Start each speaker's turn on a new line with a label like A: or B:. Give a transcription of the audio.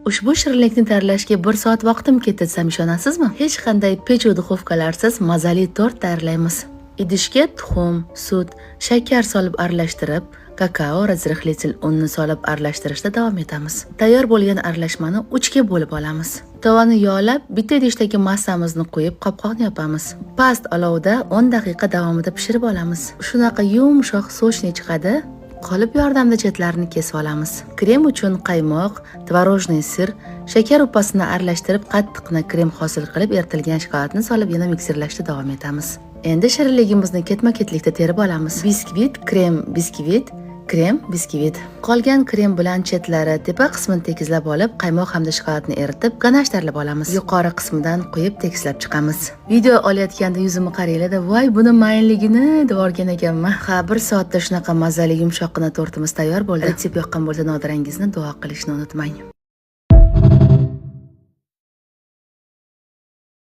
A: Ushbu shirinlikni tayyorlashga 1 soat vaqtim ketdi desam ishonasizmi? Hech qanday pechu duxovkalarsiz mazali tort tayyorlaymiz. Idishga tuxum, sut, shakar solib aralashtirib, kakao, razrixlitil unni solib aralashtirishda davom etamiz. Tayyor bo'lgan aralashmani 3 ga bo'lib olamiz. Tovani yog'lab, bitta idishdagi massamizni qo'yib, qopqoqni yopamiz. Past olovda 10 daqiqa davomida pishirib olamiz. Shunaqa yumshoq sochni chiqadi. Qolip yordamida chetlarini kesib olamiz. Krem uchun qaymoq, tvorojniy sir, shakar upasini aralashtirib, qattiqni krem hosil qilib, eritilgan shokoladni solib yana mikserlashda davom etamiz. Endi shirinligimizni ketma-ketlikda terib olamiz. Biskvit, krem, biskvit, krem, biskvit. Qolgan krem bilan chetlari tepa qismini tekizlab olib, qaymoq hamda shokoladni eritib, ganashtarlab olamiz. Yuqori qismidan quyib tekizlab chiqamiz. Video olayotganda yuzimni qaranglar-da, voy buni mayinligini deb o'rgan ekanman. Ha, 1 soatda shunaqa mazali yumshoqqina tortimiz tayyor bo'ldi. Retsept yoqqan bo'lsa, Nodirangizni duo qilishni unutmang.